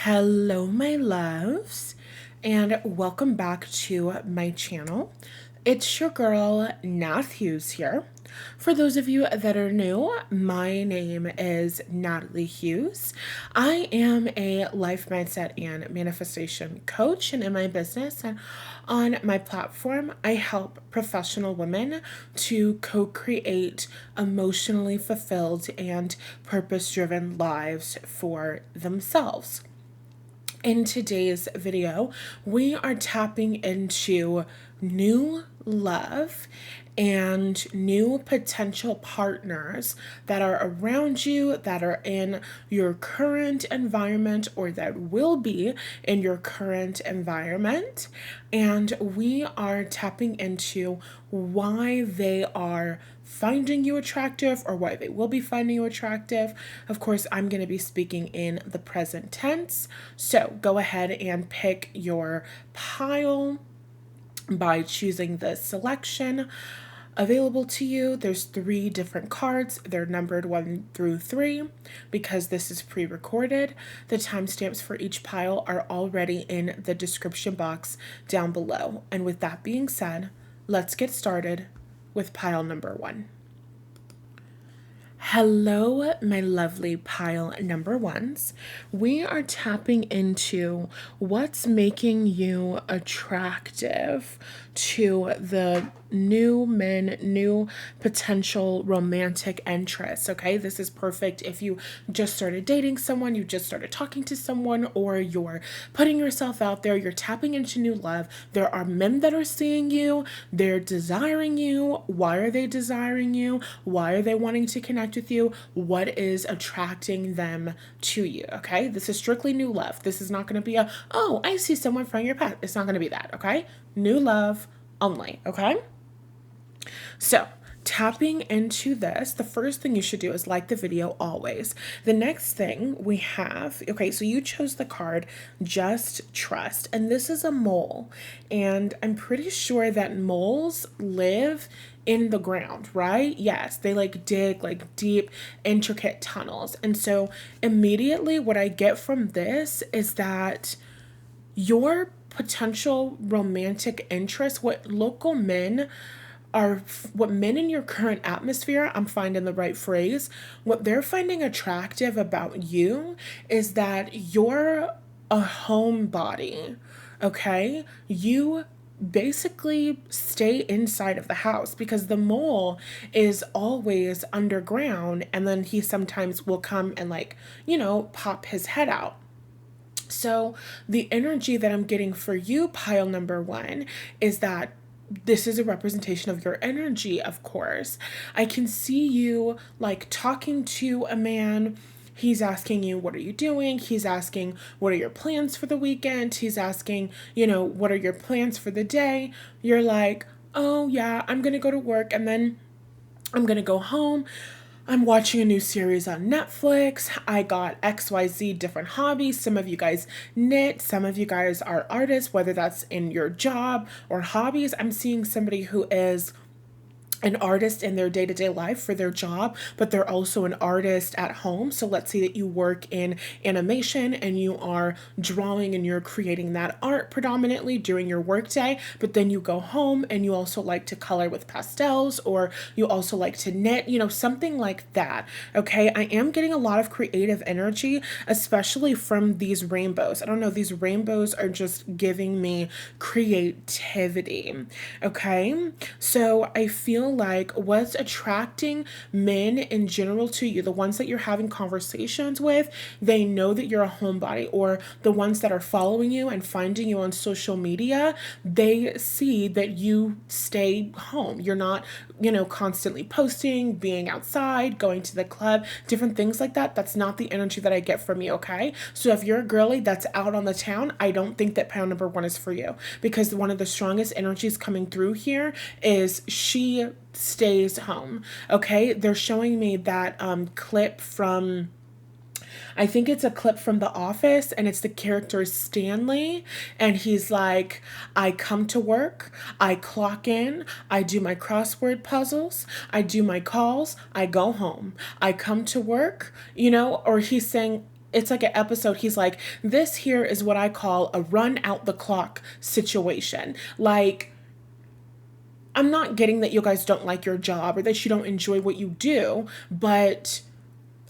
Hello, my loves, and welcome back to my channel. It's your girl, Nath Hughes here. For those of you that are new, my name is Natalie Hughes. I am a life mindset and manifestation coach, and in my business and on my platform, I help professional women to co-create emotionally fulfilled and purpose-driven lives for themselves. In today's video, we are tapping into new love and new potential partners that are around you, that are in your current environment, or that will be in your current environment. And we are tapping into why they are finding you attractive or why they will be finding you attractive. Of course, I'm going to be speaking in the present tense. So go ahead and pick your pile by choosing the selection available to you. There's 3 different cards. They're numbered 1 through 3 because this is pre-recorded. The timestamps for each pile are already in the description box down below. And with that being said, let's get started with pile number 1. Hello, my lovely pile number 1s. We are tapping into what's making you attractive to the new men, new potential romantic interests. Okay, this is perfect if you just started dating someone, you just started talking to someone, or you're putting yourself out there, you're tapping into new love. There are men that are seeing you, they're desiring you. Why are they desiring you? Why are they wanting to connect with you? What is attracting them to you? Okay, this is strictly new love. This is not going to be oh, I see someone from your past. It's not going to be that. Okay, new love only. Okay. So, tapping into this, the first thing you should do is like the video always. The next thing we have, okay, so you chose the card Just Trust, and this is a mole. And I'm pretty sure that moles live in the ground, right? Yes, they dig deep, intricate tunnels. And so immediately what I get from this is that your potential romantic interest, what men in your current atmosphere, I'm finding the right phrase, what they're finding attractive about you is that you're a homebody, okay? You basically stay inside of the house because the mole is always underground, and then he sometimes will come and pop his head out. So the energy that I'm getting for you, pile number 1, is that this is a representation of your energy, of course. I can see you talking to a man. He's asking you, what are you doing? He's asking, what are your plans for the weekend? He's asking, what are your plans for the day? You're like, oh yeah, I'm going to go to work and then I'm going to go home. I'm watching a new series on Netflix. I got XYZ different hobbies. Some of you guys knit. Some of you guys are artists, whether that's in your job or hobbies. I'm seeing somebody who is an artist in their day-to-day life for their job, but they're also an artist at home. So let's say that you work in animation and you are drawing and you're creating that art predominantly during your workday, but then you go home and you also like to color with pastels, or you also like to knit, something like that. Okay, I am getting a lot of creative energy, especially from these rainbows. I don't know, these rainbows are just giving me creativity. Okay, so I feel like what's attracting men in general to you, the ones that you're having conversations with, they know that you're a homebody, or the ones that are following you and finding you on social media, they see that you stay home. You're not, constantly posting, being outside, going to the club, different things like that. That's not the energy that I get from you, okay? So if you're a girly that's out on the town, I don't think that pile number 1 is for you, because one of the strongest energies coming through here is she stays home. Okay, they're showing me that clip from, I think it's a clip from The Office, and it's the character Stanley, and he's like, I come to work, I clock in, I do my crossword puzzles, I do my calls, I go home, I come to work, or he's saying, it's like an episode. He's like, this here is what I call a run out the clock situation. Like, I'm not getting that you guys don't like your job or that you don't enjoy what you do, but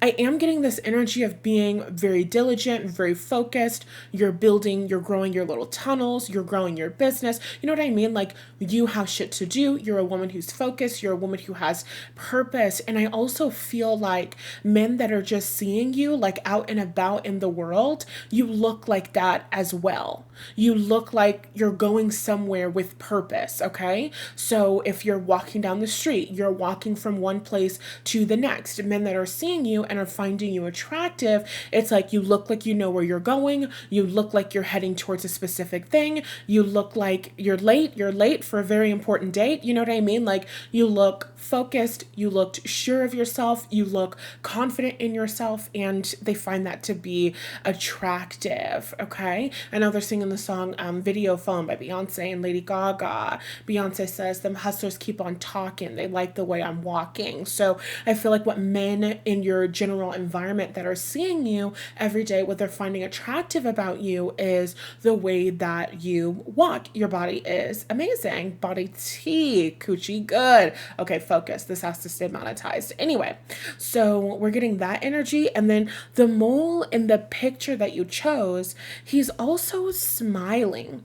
I am getting this energy of being very diligent, very focused. You're building, you're growing your little tunnels, you're growing your business. You know what I mean? Like, you have shit to do. You're a woman who's focused. You're a woman who has purpose. And I also feel like men that are just seeing you like out and about in the world, you look like that as well. You look like you're going somewhere with purpose, okay? So if you're walking down the street, you're walking from one place to the next. Men that are seeing you and are finding you attractive, it's like you look like you know where you're going. You look like you're heading towards a specific thing. You look like you're late. You're late for a very important date. You know what I mean? Like, you look focused. You looked sure of yourself. You look confident in yourself, and they find that to be attractive, okay? I know they're singing the song Video Phone by Beyonce and Lady Gaga. Beyonce says, them hustlers keep on talking. They like the way I'm walking. So I feel like what men in your general environment that are seeing you every day, what they're finding attractive about you is the way that you walk. Your body is amazing. Body T, coochie good. Okay, focus. This has to stay monetized. Anyway, so we're getting that energy. And then the mole in the picture that you chose, he's also smiling.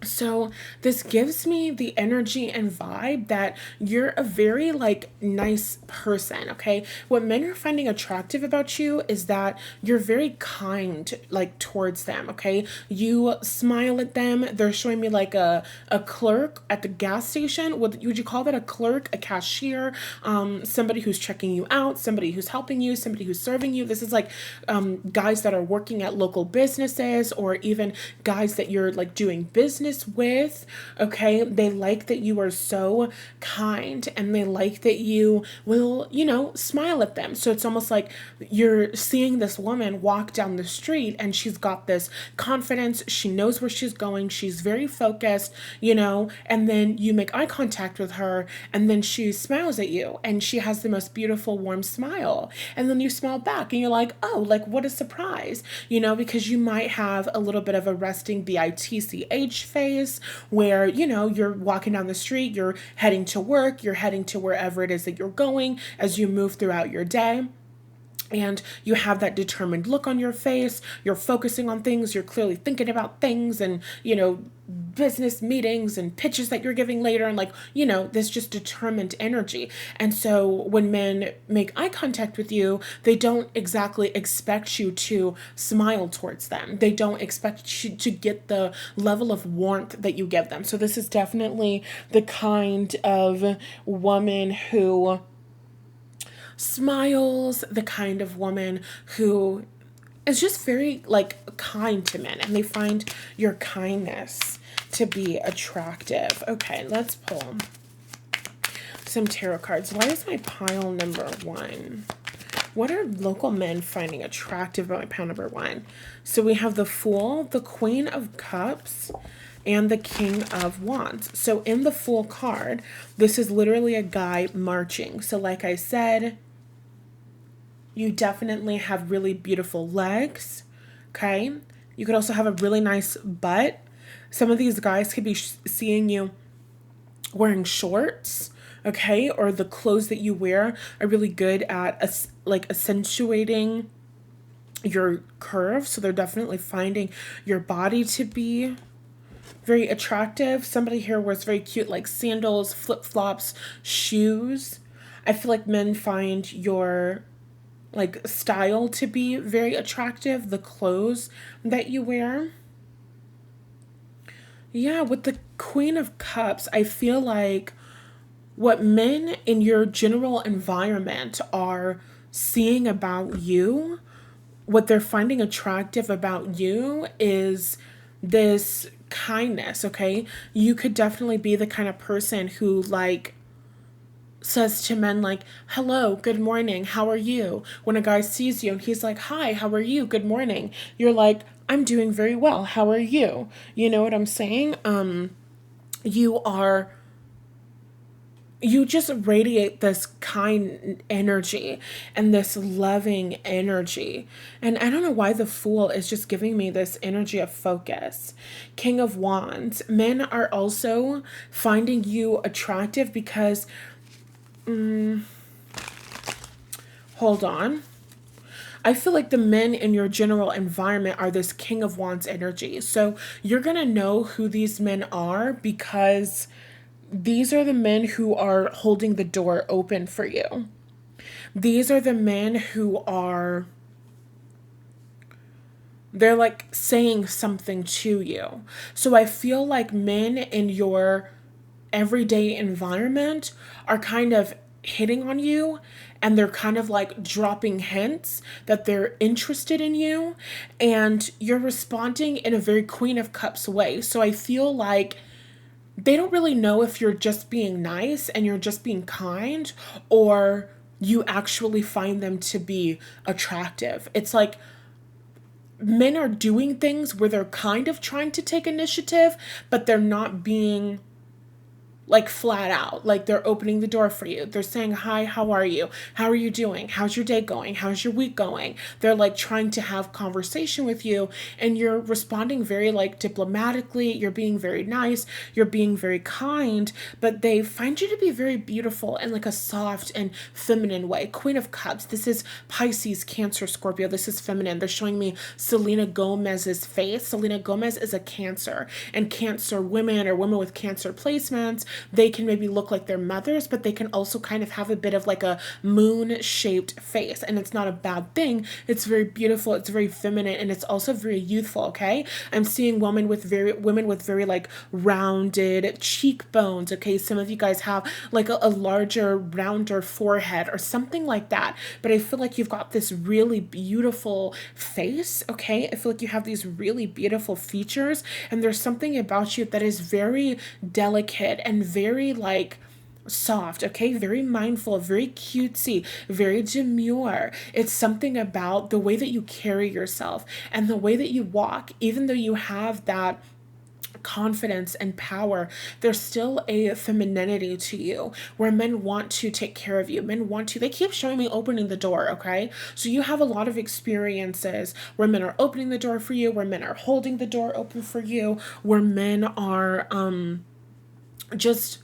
So this gives me the energy and vibe that you're a very like nice person, okay? What men are finding attractive about you is that you're very kind like towards them, okay? You smile at them. They're showing me like a clerk at the gas station. Would you call that a clerk, a cashier, somebody who's checking you out, somebody who's helping you, somebody who's serving you? This is like guys that are working at local businesses, or even guys that you're like doing business with, okay? They like that you are so kind, and they like that you will, you know, smile at them. So it's almost like you're seeing this woman walk down the street and she's got this confidence. She knows where she's going. She's very focused, you know, and then you make eye contact with her, and then she smiles at you, and she has the most beautiful, warm smile. And then you smile back and you're like, oh, like what a surprise, you know, because you might have a little bit of a resting bitch phase where, you know, you're walking down the street, you're heading to work, you're heading to wherever it is that you're going as you move throughout your day. And you have that determined look on your face. You're focusing on things. You're clearly thinking about things and, you know, business meetings and pitches that you're giving later. And like, you know, this just determined energy. And so when men make eye contact with you, they don't exactly expect you to smile towards them. They don't expect you to get the level of warmth that you give them. So this is definitely the kind of woman who smiles, the kind of woman who is just very like kind to men, and they find your kindness to be attractive. Okay, let's pull some tarot cards. Why is my pile number one? What are local men finding attractive about my pile number one? So we have the Fool, the Queen of Cups, and the King of Wands. So in the Fool card, this is literally a guy marching. So like I said, you definitely have really beautiful legs, okay? You could also have a really nice butt. Some of these guys could be seeing you wearing shorts, okay? Or the clothes that you wear are really good at like accentuating your curves. So they're definitely finding your body to be very attractive. Somebody here wears very cute like sandals, flip-flops, shoes. I feel like men find your like style to be very attractive, the clothes that you wear. Yeah, with the Queen of Cups, I feel like what men in your general environment are seeing about you, what they're finding attractive about you is this kindness, okay? You could definitely be the kind of person who like says to men like, hello, good morning, how are you? When a guy sees you and he's like, hi, how are you? Good morning. You're like, I'm doing very well. How are you? You know what I'm saying? You are you just radiate this kind energy and this loving energy. And I don't know why the Fool is just giving me this energy of focus. King of Wands. Men are also finding you attractive because, hold on. I feel like the men in your general environment are this King of Wands energy. So you're going to know who these men are because these are the men who are holding the door open for you. These are the men who are, they're like saying something to you. So I feel like men in your everyday environment are kind of hitting on you, and they're kind of like dropping hints that they're interested in you, and you're responding in a very Queen of Cups way. So I feel like they don't really know if you're just being nice and you're just being kind, or you actually find them to be attractive. It's like men are doing things where they're kind of trying to take initiative, but they're not being like flat out, like they're opening the door for you. They're saying, hi, how are you? How are you doing? How's your day going? How's your week going? They're like trying to have conversation with you, and you're responding very like diplomatically. You're being very nice. You're being very kind, but they find you to be very beautiful in like a soft and feminine way. Queen of Cups. This is Pisces, Cancer, Scorpio. This is feminine. They're showing me Selena Gomez's face. Selena Gomez is a Cancer, and Cancer women or women with Cancer placements, they can maybe look like their mothers, but they can also kind of have a bit of like a moon shaped face. And it's not a bad thing. It's very beautiful. It's very feminine, and it's also very youthful. Okay. I'm seeing women with very like rounded cheekbones. Okay. Some of you guys have like a larger, rounder forehead or something like that. But I feel like you've got this really beautiful face. Okay. I feel like you have these really beautiful features, and there's something about you that is very delicate and very like soft, okay? Very mindful, very cutesy, very demure. It's something about the way that you carry yourself and the way that you walk. Even though you have that confidence and power, there's still a femininity to you where men want to take care of you. Men want to, they keep showing me opening the door, okay? So you have a lot of experiences where men are opening the door for you, where men are holding the door open for you, where men are just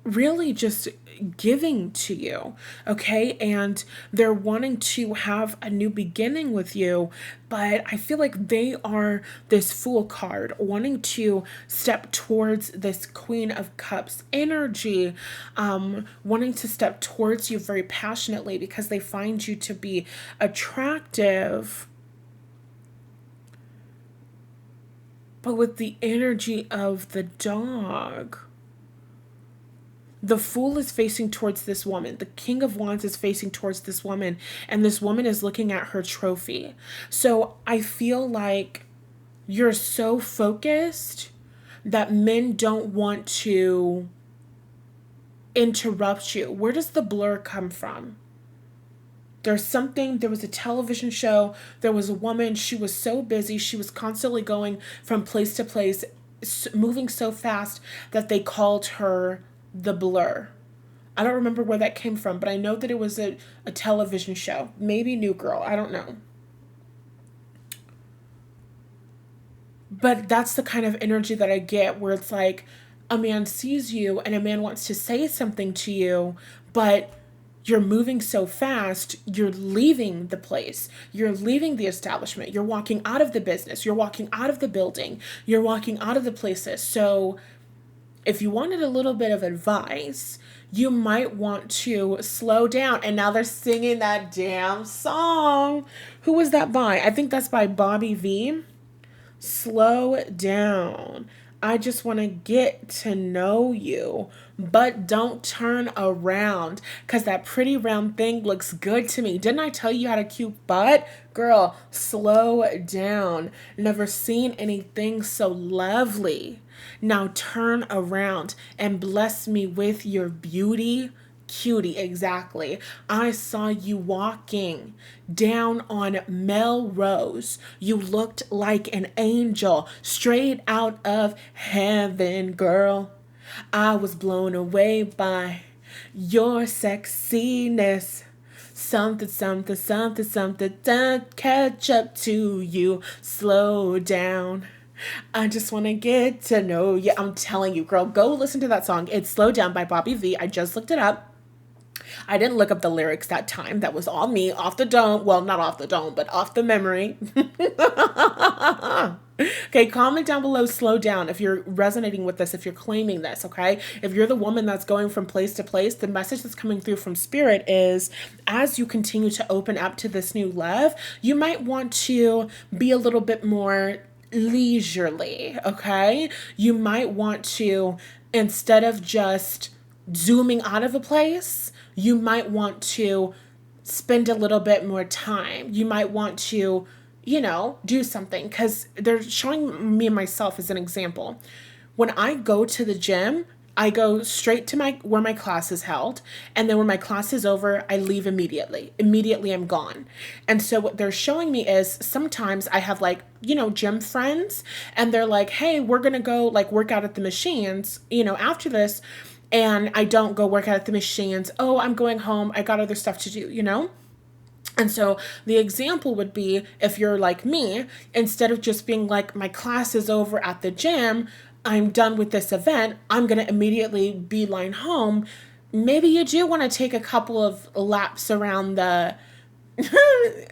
really just giving to you, okay? And they're wanting to have a new beginning with you, but I feel like they are this Fool card wanting to step towards this Queen of Cups energy, wanting to step towards you very passionately because they find you to be attractive, but with the energy of the dog. The Fool is facing towards this woman. The King of Wands is facing towards this woman, and this woman is looking at her trophy. So I feel like you're so focused that men don't want to interrupt you. Where does the blur come from? There was a television show, there was a woman, she was so busy, she was constantly going from place to place, moving so fast that they called her the Blur. I don't remember where that came from, but I know that it was a television show. Maybe New Girl. I don't know. But that's the kind of energy that I get where it's like a man sees you and a man wants to say something to you, but you're moving so fast, you're leaving the place, you're leaving the establishment, you're walking out of the business, you're walking out of the building, you're walking out of the places. So if you wanted a little bit of advice, you might want to slow down. And now they're singing that damn song. Who was that by? I think that's by Bobby V. Slow down. I just want to get to know you, but don't turn around because that pretty round thing looks good to me. Didn't I tell you had a cute butt? Girl, slow down. Never seen anything so lovely. Now turn around and bless me with your beauty. Cutie, exactly. I saw you walking down on Melrose. You looked like an angel straight out of heaven, girl. I was blown away by your sexiness. Something, something, something, something, don't catch up to you. Slow down. I just want to get to know you. I'm telling you, girl, go listen to that song. It's Slow Down by Bobby V. I just looked it up. I didn't look up the lyrics that time. That was all me, off the dome. Well, not off the dome, but off the memory. Okay, comment down below, slow down, if you're resonating with this, if you're claiming this, okay? If you're the woman that's going from place to place, the message that's coming through from spirit is, as you continue to open up to this new love, you might want to be a little bit more leisurely, okay? You might want to, instead of just zooming out of a place, you might want to spend a little bit more time. You might want to, do something, because they're showing me myself as an example. When I go to the gym, I go straight to where my class is held, and then when my class is over, I leave immediately. Immediately I'm gone. And so what they're showing me is sometimes I have gym friends, and they're like, "Hey, we're going to go work out at the machines, after this." And I don't go work out at the machines. Oh, I'm going home. I got other stuff to do. And so the example would be, if you're like me, instead of just being like, my class is over at the gym, I'm done with this event, I'm going to immediately beeline home. Maybe you do want to take a couple of laps around the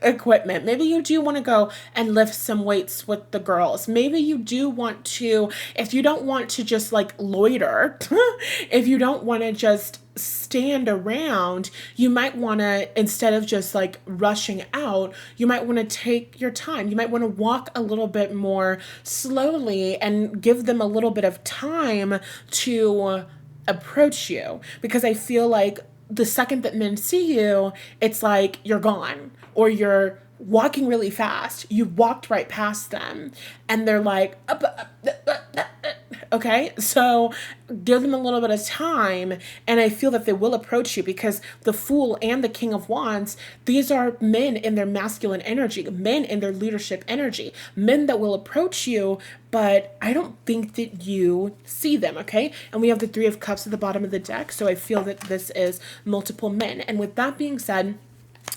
equipment. Maybe you do want to go and lift some weights with the girls. Maybe you do want to, if you don't want to just loiter, if you don't want to just stand around, you might want to, instead of just rushing out, you might want to take your time. You might want to walk a little bit more slowly and give them a little bit of time to approach you, because I feel like the second that men see you, it's like you're gone, or you're walking really fast. You walked right past them, and they're like, okay, so give them a little bit of time, and I feel that they will approach you, because the Fool and the King of Wands, these are men in their masculine energy, men in their leadership energy, men that will approach you, but I don't think that you see them, okay? And we have the Three of Cups at the bottom of the deck, so I feel that this is multiple men. And with that being said,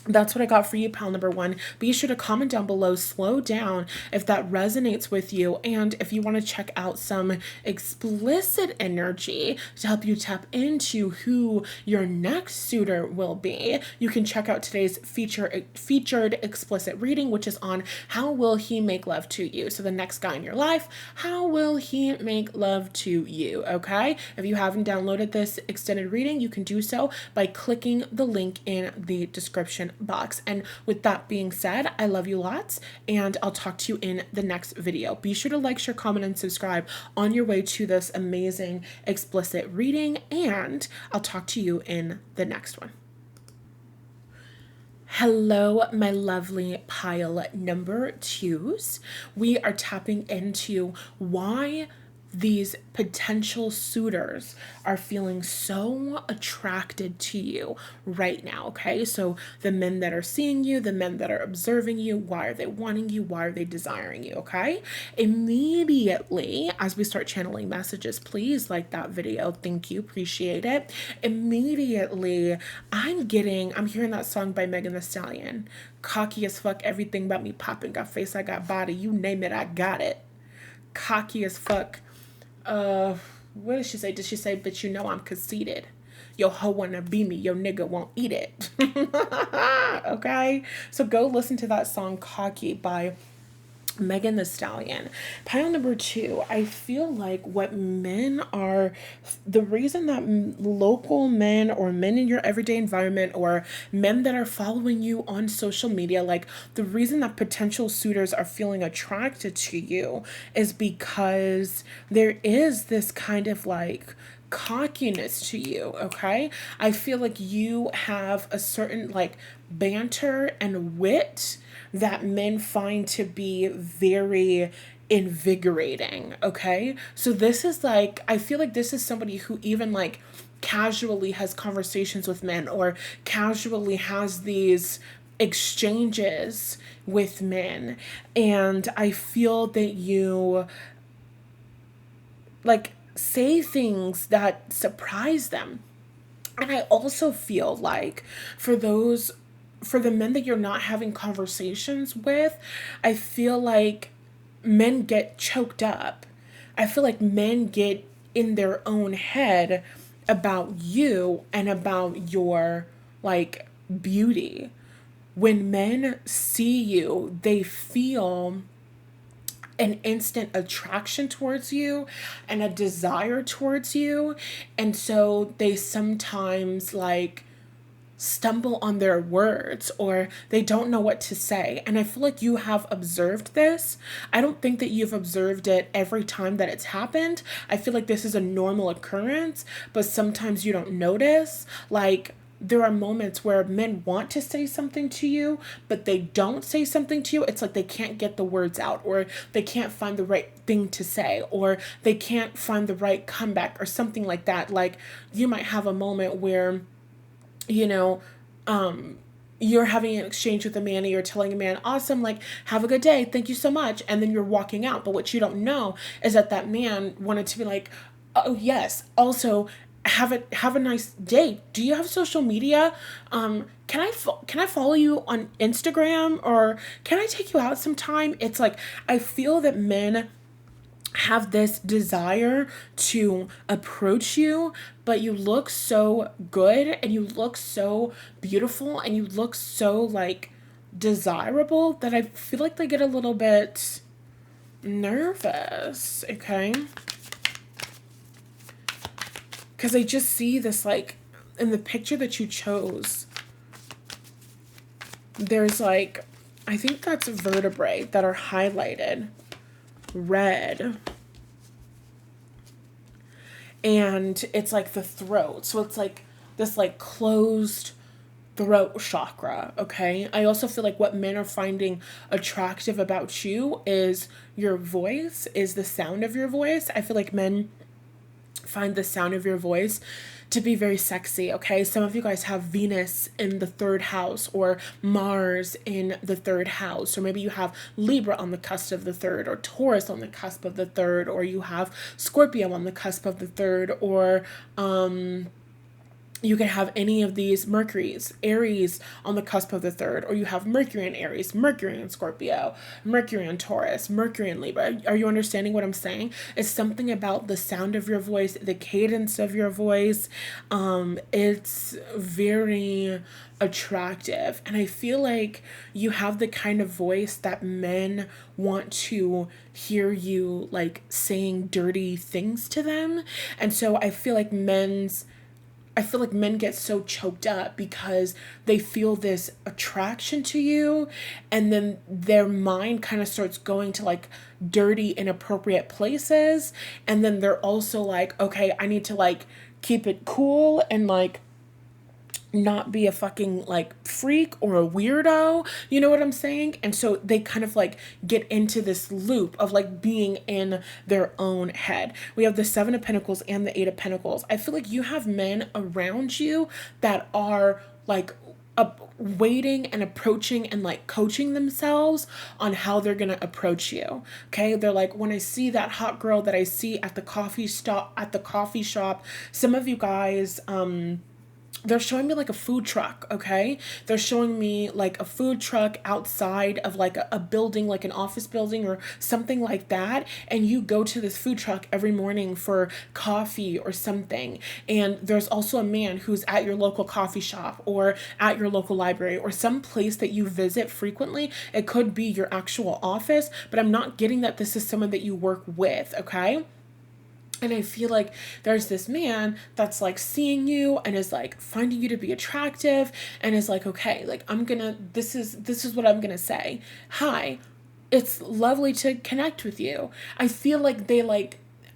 that's what I got for you, pal number one. Be sure to comment down below, slow down, if that resonates with you. And if you want to check out some explicit energy to help you tap into who your next suitor will be, you can check out today's featured explicit reading, which is on how will he make love to you. So the next guy in your life, how will he make love to you, okay? If you haven't downloaded this extended reading, you can do so by clicking the link in the description box. And with that being said, I love you lots, and I'll talk to you in the next video. Be sure to like, share, comment, and subscribe on your way to this amazing explicit reading, and I'll talk to you in the next one. Hello, my lovely pile number twos. We are tapping into why these potential suitors are feeling so attracted to you right now, okay? So the men that are seeing you, the men that are observing you, why are they wanting you? Why are they desiring you, okay? Immediately, as we start channeling messages, please like that video. Thank you, appreciate it. Immediately, I'm hearing that song by Megan Thee Stallion. Cocky as fuck, everything about me popping, got face, I got body, you name it, I got it. Cocky as fuck. What did she say? Did she say, "But you know I'm conceited. Yo hoe wanna be me, yo nigga won't eat it." Okay? So go listen to that song, Cocky, by Megan Thee Stallion. Pile number two, I feel like what men are, the reason that local men or men in your everyday environment or men that are following you on social media, the reason that potential suitors are feeling attracted to you is because there is this kind of cockiness to you, okay? I feel like you have a certain banter and wit that men find to be very invigorating, okay? So this is I feel like this is somebody who even casually has conversations with men, or casually has these exchanges with men. And I feel that you say things that surprise them. And I also feel like for the men that you're not having conversations with, I feel like men get choked up. I feel like men get in their own head about you and about your like beauty. When men see you, they feel an instant attraction towards you and a desire towards you. And so they sometimes like stumble on their words or they don't know what to say. And I feel like you have observed this. I don't think that you've observed it every time that it's happened. I feel like this is a normal occurrence, but sometimes you don't notice. Like, there are moments where men want to say something to you, but they don't say something to you. It's like they can't get the words out, or they can't find the right thing to say, or they can't find the right comeback, or something like that. Like, you might have a moment where, you know, you're having an exchange with a man and you're telling a man, awesome, like, have a good day, thank you so much. And then you're walking out. But what you don't know is that that man wanted to be like, oh, yes, also, have a nice day. Do you have social media? Can I follow you on Instagram, or can I take you out sometime? It's like, I feel that men have this desire to approach you, but you look so good and you look so beautiful and you look so like desirable that I feel like they get a little bit nervous, okay? Because I just see this, like, in the picture that you chose, there's like, I think that's vertebrae that are highlighted red. And it's like the throat. So it's like this like closed throat chakra, okay? I also feel like what men are finding attractive about you is your voice, is the sound of your voice. I feel like men find the sound of your voice to be very sexy, okay? Some of you guys have Venus in the third house, or Mars in the third house, or maybe you have Libra on the cusp of the third, or Taurus on the cusp of the third, or you have Scorpio on the cusp of the third, or you can have any of these Mercuries, Aries on the cusp of the third, or you have Mercury in Aries, Mercury in Scorpio, Mercury in Taurus, Mercury in Libra. Are you understanding what I'm saying? It's something about the sound of your voice, the cadence of your voice. It's very attractive. And I feel like you have the kind of voice that men want to hear you like saying dirty things to them. And so I feel like men get so choked up because they feel this attraction to you, and then their mind kind of starts going to like dirty, inappropriate places. And then they're also like, okay, I need to like keep it cool and like not be a fucking like freak or a weirdo, you know what I'm saying? And so they kind of like get into this loop of like being in their own head. We have the Seven of Pentacles and the Eight of Pentacles. I feel like you have men around you that are like waiting and approaching and like coaching themselves on how they're gonna approach you. Okay, they're like, when I see that hot girl that I see at the coffee shop, some of you guys they're showing me like a food truck, okay? They're showing me like a food truck outside of like a building, like an office building or something like that. And you go to this food truck every morning for coffee or something. And there's also a man who's at your local coffee shop or at your local library or some place that you visit frequently. It could be your actual office, but I'm not getting that this is someone that you work with, okay? And I feel like there's this man that's like seeing you and is like finding you to be attractive and is like, okay, like this is what I'm gonna say. Hi, it's lovely to connect with you. I feel like they are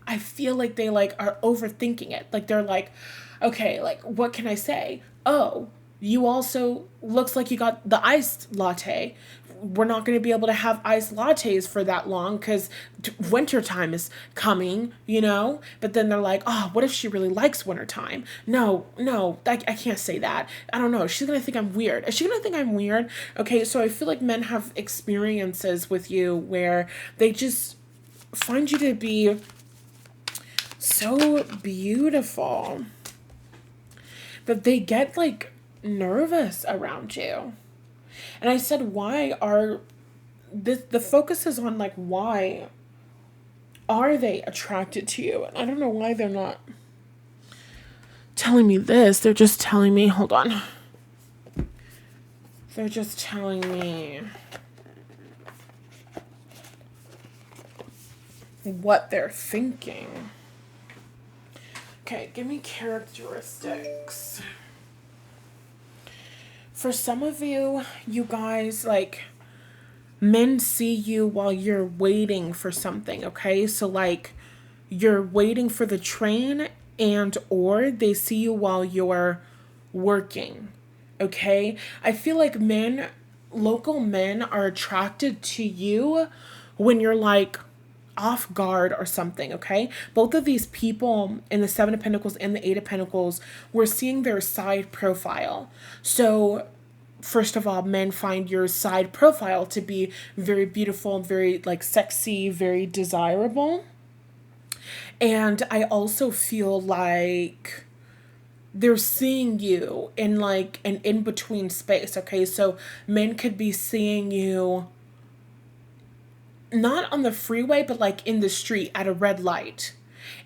overthinking it. Like they're like, okay, like what can I say? Oh, you also looks like you got the iced latte. We're not going to be able to have iced lattes for that long because wintertime is coming, you know? But then they're like, oh, what if she really likes wintertime? No, I can't say that. I don't know. She's going to think I'm weird. Is she going to think I'm weird? Okay, so I feel like men have experiences with you where they just find you to be So beautiful. But they get like nervous around you. And I said, why are the focus is on like, why are they attracted to you? And I don't know why they're not telling me this. They're just telling me, hold on. They're just telling me what they're thinking. Okay, give me characteristics. For some of you, you guys, like, men see you while you're waiting for something, okay? So, like, you're waiting for the train and or they see you while you're working, okay? I feel like local men are attracted to you when you're, like, off guard or something, okay? Both of these people in the Seven of Pentacles and the Eight of Pentacles, we're seeing their side profile. So first of all, men find your side profile to be very beautiful, very like sexy, very desirable. And I also feel like they're seeing you in like an in-between space, okay? So men could be seeing you not on the freeway, but like in the street at a red light.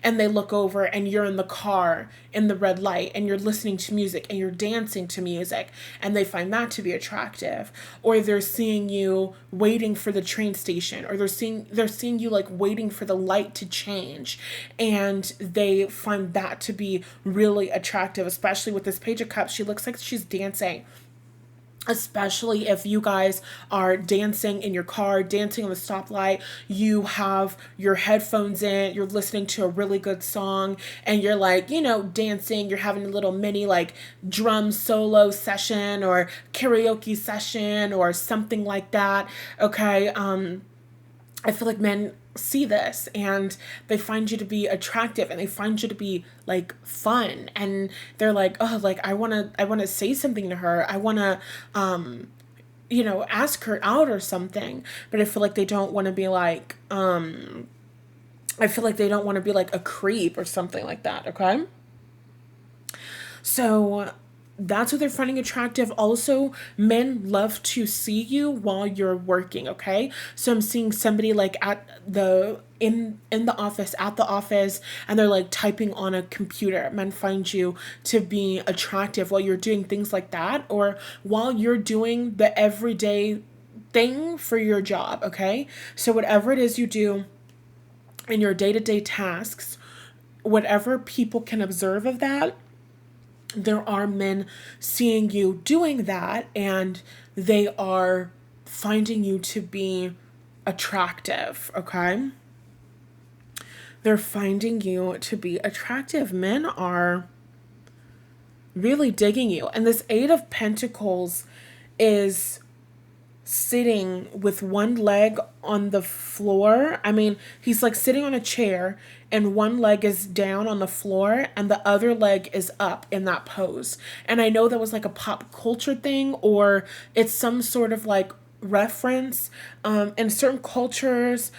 And they look over and you're in the car in the red light and you're listening to music and you're dancing to music and they find that to be attractive. Or they're seeing you waiting for the train station, or they're seeing you like waiting for the light to change and they find that to be really attractive, especially with this Page of Cups. She looks like she's dancing. Especially if you guys are dancing in your car, dancing on the stoplight, you have your headphones in, you're listening to a really good song, and you're like, you know, dancing, you're having a little mini like drum solo session or karaoke session or something like that. Okay. I feel like men see this and they find you to be attractive and they find you to be like fun, and they're like, oh, like I want to say something to her. I want to you know, ask her out or something. But I feel like they don't want to be like I feel like they don't want to be like a creep or something like that, okay? So that's what they're finding attractive. Also, men love to see you while you're working, okay? So I'm seeing somebody like at the in the office, at the office, and they're like typing on a computer. Men find you to be attractive while you're doing things like that, or while you're doing the everyday thing for your job, okay? So whatever it is you do in your day-to-day tasks, whatever people can observe of that, there are men seeing you doing that and they are finding you to be attractive, okay? They're finding you to be attractive. Men are really digging you. And this Eight of Pentacles is sitting with one leg on the floor. I mean, he's like sitting on a chair and one leg is down on the floor and the other leg is up in that pose. And I know that was like a pop culture thing, or it's some sort of like reference. In certain cultures,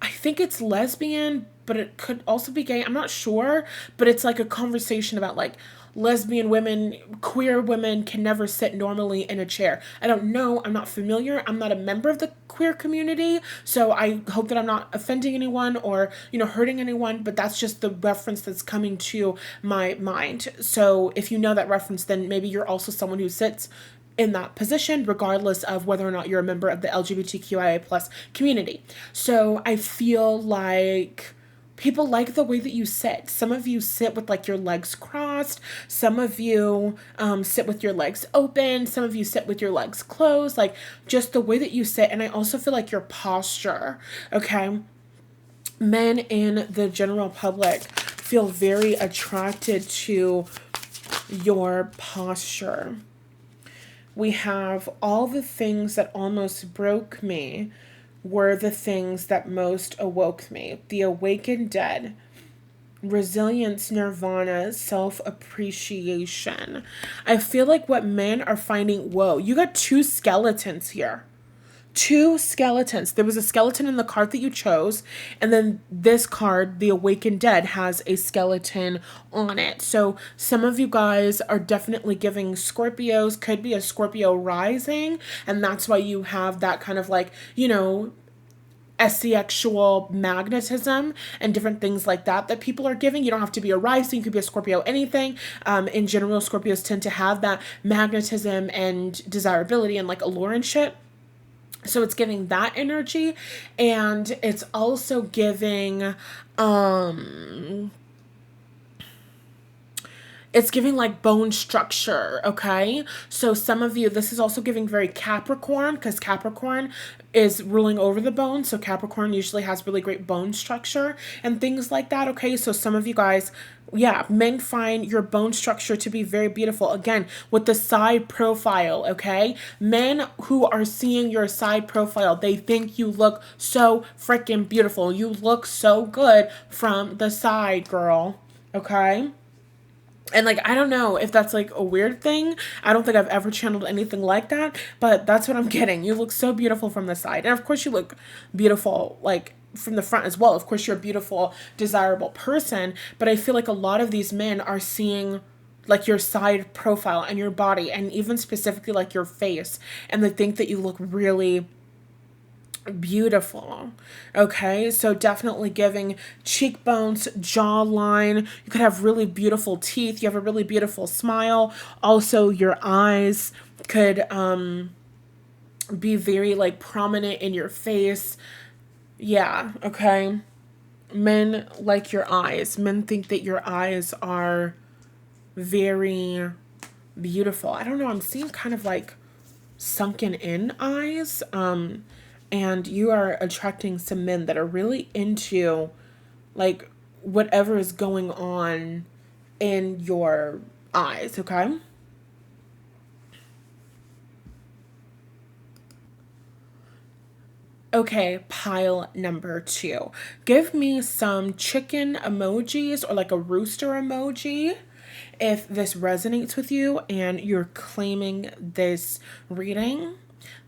I think it's lesbian, but it could also be gay. I'm not sure, but it's like a conversation about like lesbian women, queer women can never sit normally in a chair. I don't know. I'm not familiar. I'm not a member of the queer community. So I hope that I'm not offending anyone or, you know, hurting anyone, but that's just the reference that's coming to my mind. So if you know that reference, then maybe you're also someone who sits in that position, regardless of whether or not you're a member of the LGBTQIA plus community. So I feel like people like the way that you sit. Some of you sit with like your legs crossed. Some of you sit with your legs open. Some of you sit with your legs closed. Like just the way that you sit. And I also feel like your posture, okay? Men in the general public feel very attracted to your posture. We have all the things that almost broke me were the things that most awoke me. The awakened dead, resilience, nirvana, self-appreciation. I feel like what men are finding, whoa, you got two skeletons here. two skeletons. There was a skeleton in the card that you chose, and then this card, the Awakened Dead, has a skeleton on it. So some of you guys are definitely giving Scorpios, could be a Scorpio rising, and that's why you have that kind of like, you know, sexual magnetism and different things like that that people are giving. You don't have to be a rising, you could be a Scorpio, anything. In general, Scorpios tend to have that magnetism and desirability and like allure and shit. So it's giving that energy, and it's also giving it's giving like bone structure, okay? So some of you, this is also giving very Capricorn, because Capricorn is ruling over the bone. So Capricorn usually has really great bone structure and things like that, okay? So some of you guys, yeah, men find your bone structure to be very beautiful. Again, with the side profile, okay? Men who are seeing your side profile, they think you look so freaking beautiful. You look so good from the side, girl, okay? And like, I don't know if that's like a weird thing. I don't think I've ever channeled anything like that, but that's what I'm getting. You look so beautiful from the side. And of course you look beautiful like from the front as well. Of course you're a beautiful, desirable person, but I feel like a lot of these men are seeing like your side profile and your body, and even specifically like your face, and they think that you look really beautiful. Okay, so definitely giving cheekbones, jawline. You could have really beautiful teeth. You have a really beautiful smile. Also, your eyes could be very like prominent in your face. Yeah, okay. Men like your eyes. Men think that your eyes are very beautiful. I don't know, I'm seeing kind of like sunken in eyes. And you are attracting some men that are really into like whatever is going on in your eyes, okay? Okay, pile number 2. Give me some chicken emojis or like a rooster emoji if this resonates with you and you're claiming this reading.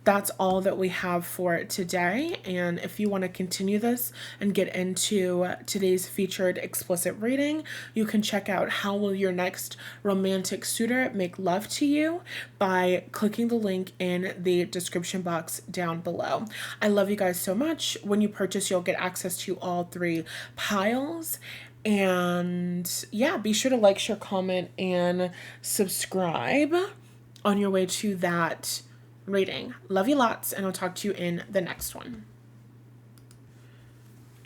That's all that we have for today. And if you want to continue this and get into today's featured explicit reading, you can check out How Will Your Next Romantic Suitor Make Love to You by clicking the link in the description box down below. I love you guys so much. When you purchase, you'll get access to all 3 piles. And yeah, be sure to like, share, comment, and subscribe on your way to that reading. Love you lots, and I'll talk to you in the next one.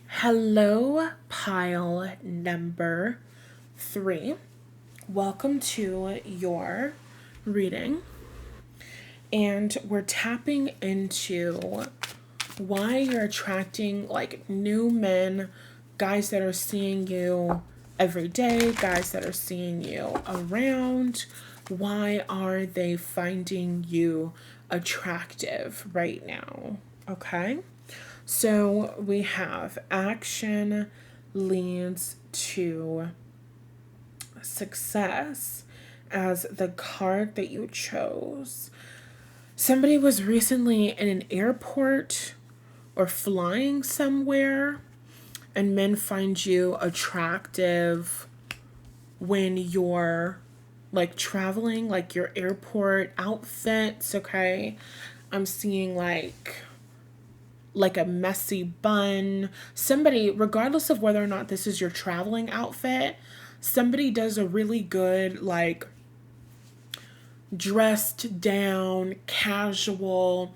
Hello, pile number 3. Welcome to your reading. And we're tapping into why you're attracting like new men, guys that are seeing you every day, guys that are seeing you around. Why are they finding you attractive right now? Okay, so we have action leads to success as the card that you chose. Somebody was recently in an airport or flying somewhere, and men find you attractive when you're like traveling, like your airport outfits, okay? I'm seeing like a messy bun. Somebody, regardless of whether or not this is your traveling outfit, somebody does a really good like dressed down, casual,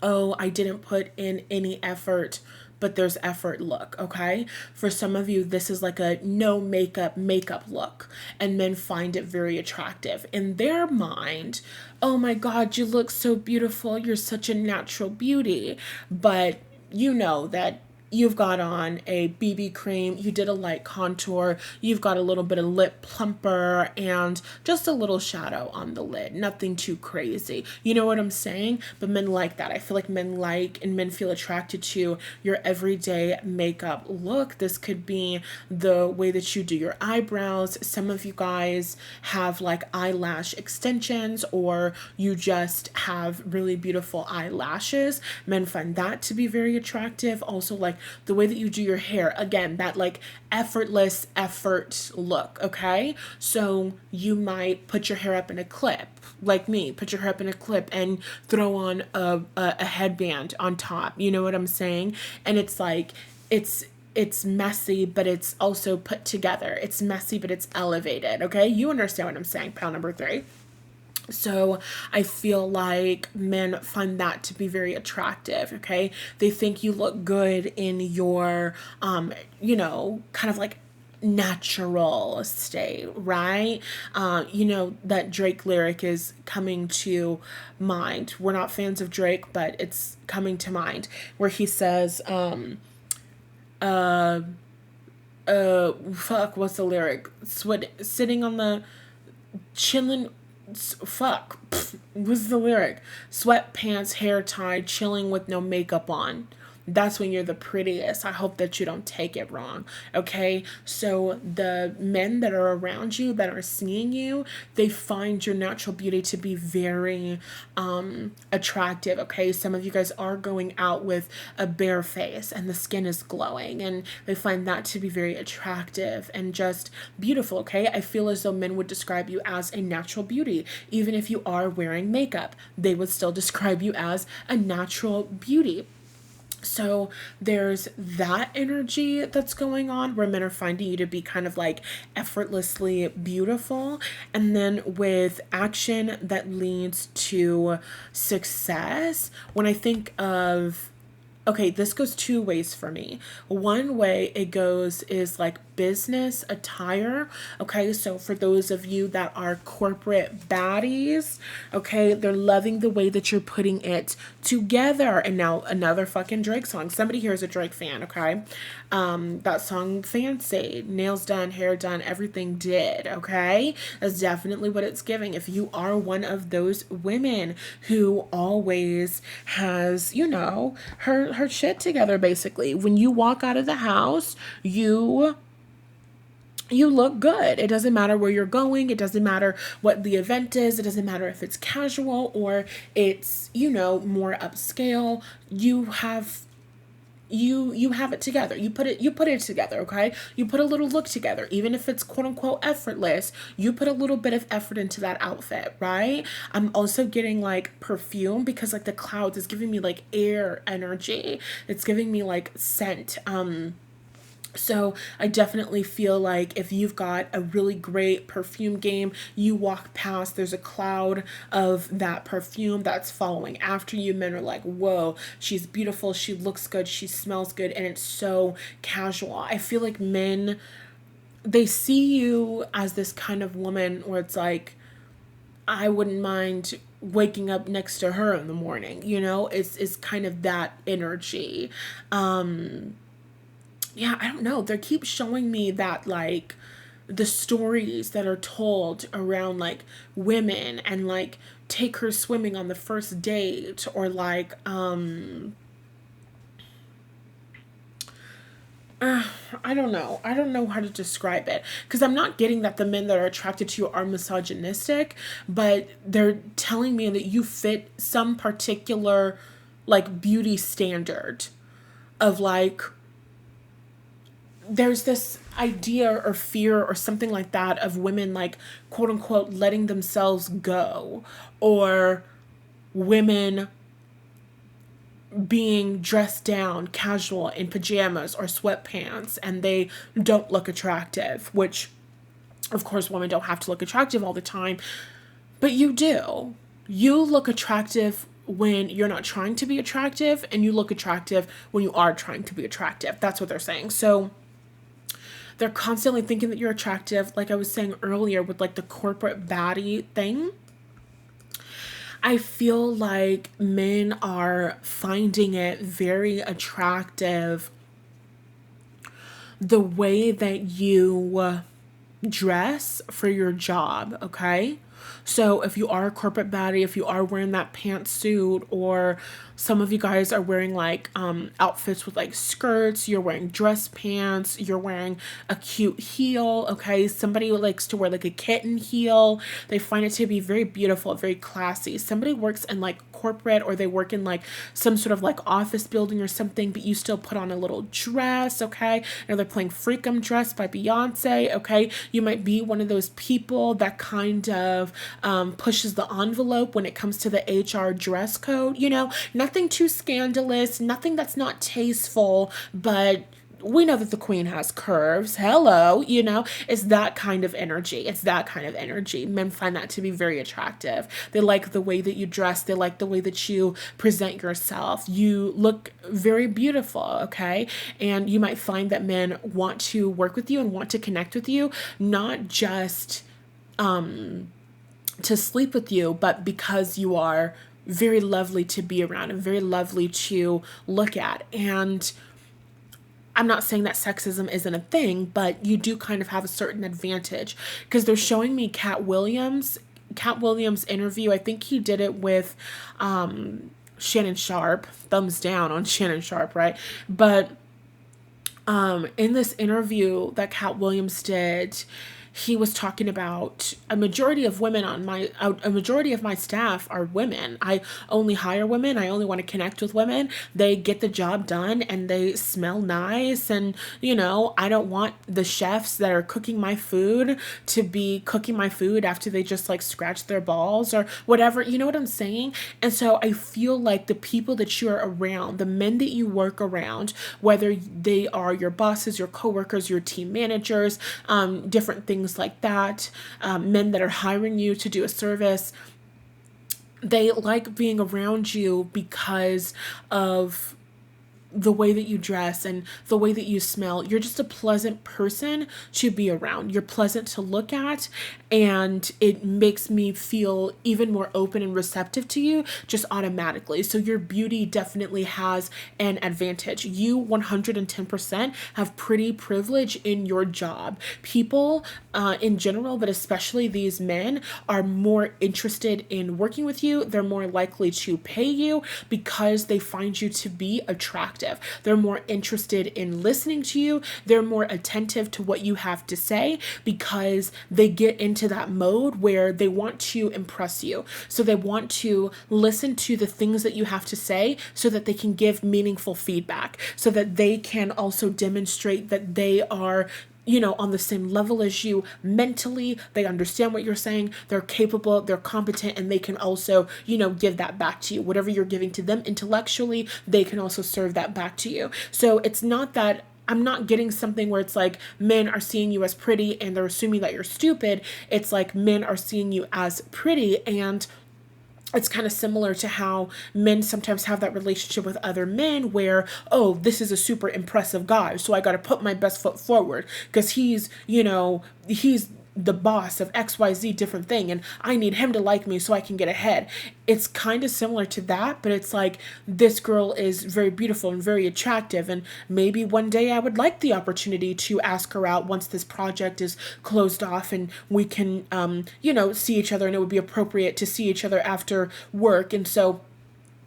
oh, I didn't put in any effort, but there's effort look, okay? For some of you, this is like a no makeup look, and men find it very attractive. In their mind, oh my God, you look so beautiful. You're such a natural beauty. But you know that you've got on a BB cream, you did a light contour, you've got a little bit of lip plumper, and just a little shadow on the lid. Nothing too crazy. You know what I'm saying? But men like that. I feel like men like and men feel attracted to your everyday makeup look. This could be the way that you do your eyebrows. Some of you guys have like eyelash extensions, or you just have really beautiful eyelashes. Men find that to be very attractive. Also, like the way that you do your hair, again, that like effortless effort look. Okay, so you might put your hair up in a clip, like me, put your hair up in a clip and throw on a headband on top. You know what I'm saying? And it's like it's messy, but it's also put together. It's messy, but it's elevated. Okay, you understand what I'm saying? Pile number 3. So I feel like men find that to be very attractive. Okay, they think you look good in your kind of like natural state, right? That Drake lyric is coming to mind. We're not fans of Drake, but it's coming to mind, where he says fuck, what's the lyric? Sitting on the chilling, fuck, what's the lyric? Sweatpants, hair tied, chilling with no makeup on. That's when you're the prettiest. I hope that you don't take it wrong. Okay, so the men that are around you, that are seeing you, they find your natural beauty to be very attractive. Okay, some of you guys are going out with a bare face and the skin is glowing, and they find that to be very attractive and just beautiful. Okay, I feel as though men would describe you as a natural beauty. Even if you are wearing makeup, they would still describe you as a natural beauty. So there's that energy that's going on, where men are finding you to be kind of like effortlessly beautiful. And then with action that leads to success, when I think of, okay, this goes 2 ways for me. One way it goes is like business attire. Okay, so for those of you that are corporate baddies, okay, they're loving the way that you're putting it together. And now another fucking Drake song. Somebody here is a Drake fan, okay? That song Fancy, nails done, hair done, everything did, okay? That's definitely what it's giving. If you are one of those women who always has, her shit together, basically, when you walk out of the house, you look good. It doesn't matter where you're going. It doesn't matter what the event is. It doesn't matter if it's casual or it's, more upscale. You have it together. You put it together, okay? You put a little look together. Even if it's quote unquote effortless, you put a little bit of effort into that outfit, right? I'm also getting like perfume, because like the clouds is giving me like air energy. It's giving me like scent. So I definitely feel like if you've got a really great perfume game, you walk past, there's a cloud of that perfume that's following after you. Men are like, whoa, she's beautiful, she looks good, she smells good, and it's so casual. I feel like men, they see you as this kind of woman where it's like, I wouldn't mind waking up next to her in the morning, it's kind of that energy. Yeah, I don't know. They keep showing me that like the stories that are told around like women, and like take her swimming on the first date, or like I don't know. I don't know how to describe it, because I'm not getting that the men that are attracted to you are misogynistic, but they're telling me that you fit some particular like beauty standard of like, there's this idea or fear or something like that of women like quote unquote letting themselves go, or women being dressed down casual in pajamas or sweatpants, and they don't look attractive, which of course women don't have to look attractive all the time, but you do. You look attractive when you're not trying to be attractive, and you look attractive when you are trying to be attractive. That's what they're saying. So they're constantly thinking that you're attractive. Like I was saying earlier with like the corporate baddie thing, I feel like men are finding it very attractive the way that you dress for your job, okay? So if you are a corporate baddie, if you are wearing that pantsuit, or some of you guys are wearing like outfits with like skirts, you're wearing dress pants, you're wearing a cute heel, okay? Somebody likes to wear like a kitten heel. They find it to be very beautiful, very classy. Somebody works in like corporate, or they work in like some sort of like office building or something, but you still put on a little dress, okay? Now they're playing Freakum Dress by Beyonce, okay? You might be one of those people that kind of pushes the envelope when it comes to the HR dress code, you know, nothing too scandalous, nothing that's not tasteful, but we know that the queen has curves. Hello, you know, it's that kind of energy. It's that kind of energy. Men find that to be very attractive. They like the way that you dress. They like the way that you present yourself. You look very beautiful, okay? And you might find that men want to work with you and want to connect with you, not just to sleep with you, but because you are very lovely to be around and very lovely to look at. And I'm not saying that sexism isn't a thing, but you do kind of have a certain advantage, because they're showing me Cat Williams interview. I think he did it with Shannon Sharp. Thumbs down on Shannon Sharp, right? But in this interview that Cat Williams did, he was talking about a majority of my staff are women. I only hire women. I only want to connect with women. They get the job done and they smell nice. And, you know, I don't want the chefs that are cooking my food to be cooking my food after they just like scratch their balls or whatever. You know what I'm saying? And so I feel like the people that you're around, the men that you work around, whether they are your bosses, your coworkers, your team managers, different things like that, men that are hiring you to do a service, they like being around you because of the way that you dress and the way that you smell. You're just a pleasant person to be around. You're pleasant to look at, and it makes me feel even more open and receptive to you just automatically. So your beauty definitely has an advantage. You 110% have pretty privilege in your job. People in general, but especially these men, are more interested in working with you. They're more likely to pay you because they find you to be attractive. They're more interested in listening to you. They're more attentive to what you have to say because they get into that mode where they want to impress you. So they want to listen to the things that you have to say so that they can give meaningful feedback, so that they can also demonstrate that they are, you know, on the same level as you mentally. They understand what you're saying. They're capable, they're competent, and they can also, you know, give that back to you. Whatever you're giving to them intellectually, they can also serve that back to you. So it's not that I'm not getting something where it's like men are seeing you as pretty and they're assuming that you're stupid. It's like men are seeing you as pretty, and it's kind of similar to how men sometimes have that relationship with other men where, oh, this is a super impressive guy, so I got to put my best foot forward because he's, you know, he's the boss of XYZ different thing, and I need him to like me so I can get ahead. It's kind of similar to that, but it's like, this girl is very beautiful and very attractive, and maybe one day I would like the opportunity to ask her out once this project is closed off and we can, you know, see each other, and it would be appropriate to see each other after work. And so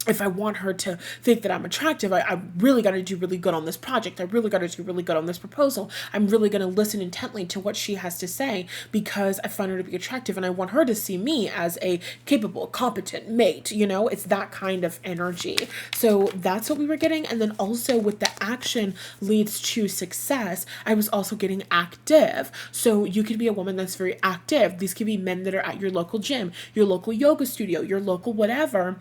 if I want her to think that I'm attractive, I really got to do really good on this project. I really got to do really good on this proposal. I'm really going to listen intently to what she has to say because I find her to be attractive, and I want her to see me as a capable, competent mate. You know, it's that kind of energy. So that's what we were getting. And then also with the action leads to success, I was also getting active. So you could be a woman that's very active. These could be men that are at your local gym, your local yoga studio, your local whatever,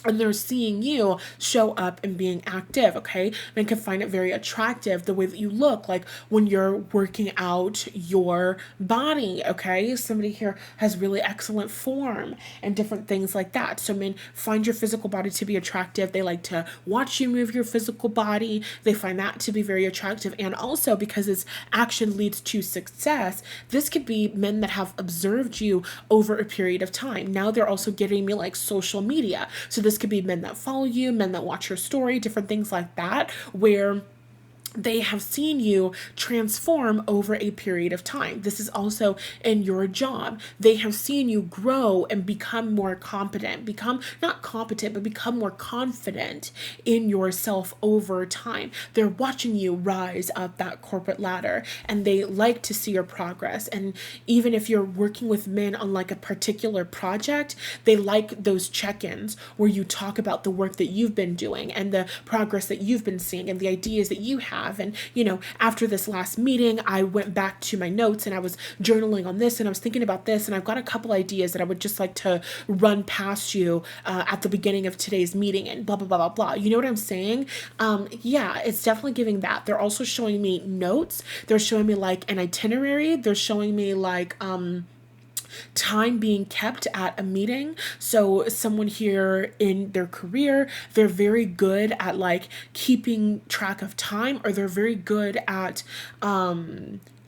and they're seeing you show up and being active, okay? And can find it very attractive the way that you look, like when you're working out your body, okay? Somebody here has really excellent form and different things like that. So men find your physical body to be attractive. They like to watch you move your physical body. They find that to be very attractive. And also, because its action leads to success, this could be men that have observed you over a period of time. Now they're also getting me like social media. So this could be men that follow you, men that watch your story, different things like that, where they have seen you transform over a period of time. This is also in your job. They have seen you grow and become more competent, become not competent, but become more confident in yourself over time. They're watching you rise up that corporate ladder, and they like to see your progress. And even if you're working with men on like a particular project, they like those check-ins where you talk about the work that you've been doing and the progress that you've been seeing and the ideas that you have. And, after this last meeting, I went back to my notes and I was journaling on this and I was thinking about this. And I've got a couple ideas that I would just like to run past you at the beginning of today's meeting and blah, blah, blah, blah, blah. You know what I'm saying? Yeah, it's definitely giving that. They're also showing me notes. They're showing me like an itinerary. They're showing me like, time being kept at a meeting. So someone here in their career, they're very good at like keeping track of time, or they're very good at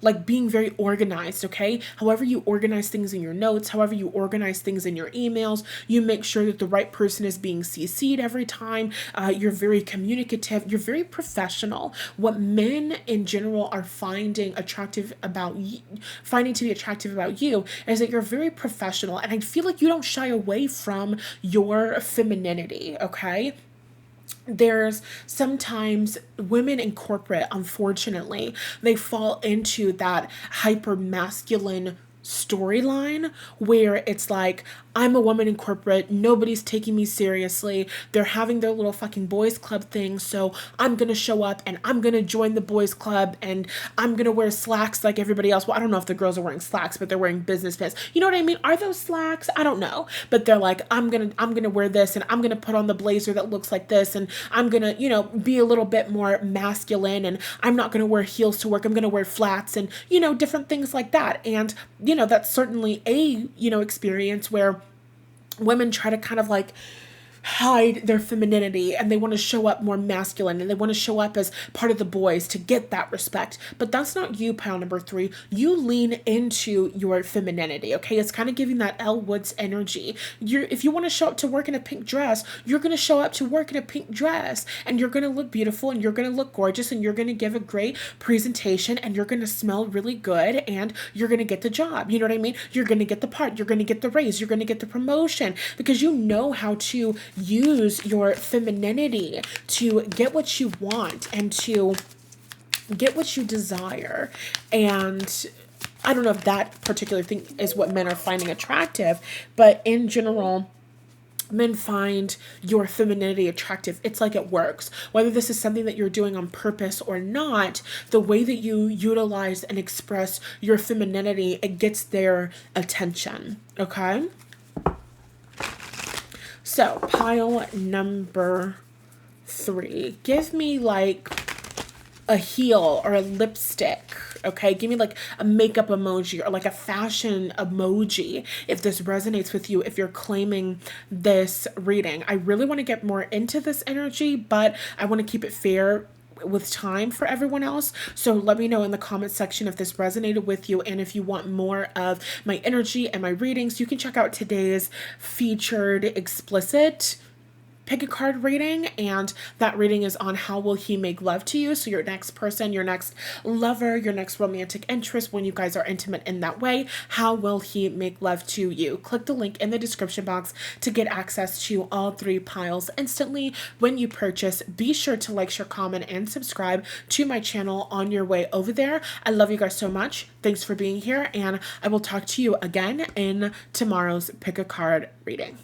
like being very organized, okay? However you organize things in your notes, however you organize things in your emails, you make sure that the right person is being CC'd every time. You're very communicative. You're very professional. What men in general are finding attractive about you, finding to be attractive about you, is that you're very professional. And I feel like you don't shy away from your femininity, okay? There's sometimes women in corporate, unfortunately, they fall into that hyper masculine storyline where it's like, I'm a woman in corporate, nobody's taking me seriously, they're having their little fucking boys club thing, so I'm gonna show up and I'm gonna join the boys club and I'm gonna wear slacks like everybody else. Well, I don't know if the girls are wearing slacks, but they're wearing business pants. You know what I mean? Are those slacks? I don't know. But they're like, I'm gonna wear this and I'm gonna put on the blazer that looks like this and I'm gonna, be a little bit more masculine and I'm not gonna wear heels to work. I'm gonna wear flats and, different things like that. And, that's certainly a, experience where women try to kind of like hide their femininity and they want to show up more masculine and they want to show up as part of the boys to get that respect. But that's not you, pile number 3. You lean into your femininity, okay? It's kind of giving that Elle Woods energy. If you want to show up to work in a pink dress, you're going to show up to work in a pink dress and you're going to look beautiful and you're going to look gorgeous and you're going to give a great presentation and you're going to smell really good and you're going to get the job. You know what I mean? You're going to get the part. You're going to get the raise. You're going to get the promotion because you know how to use your femininity to get what you want and to get what you desire. And I don't know if that particular thing is what men are finding attractive, but in general, men find your femininity attractive. It's like it works. Whether this is something that you're doing on purpose or not, the way that you utilize and express your femininity, it gets their attention. Okay? So, pile number 3. Give me like a heel or a lipstick, okay? Give me like a makeup emoji or like a fashion emoji if this resonates with you, if you're claiming this reading. I really want to get more into this energy, but I want to keep it fair with time for everyone else. So let me know in the comment section if this resonated with you and if you want more of my energy and my readings. You can check out today's featured explicit pick a card reading, and that reading is on how will he make love to you. So your next person, your next lover, your next romantic interest, when you guys are intimate in that way, how will he make love to you? Click the link in the description box to get access to all 3 piles instantly when you purchase. Be sure to like, share, comment, and subscribe to my channel on your way over there. I love you guys so much. Thanks for being here, and I will talk to you again in tomorrow's pick a card reading.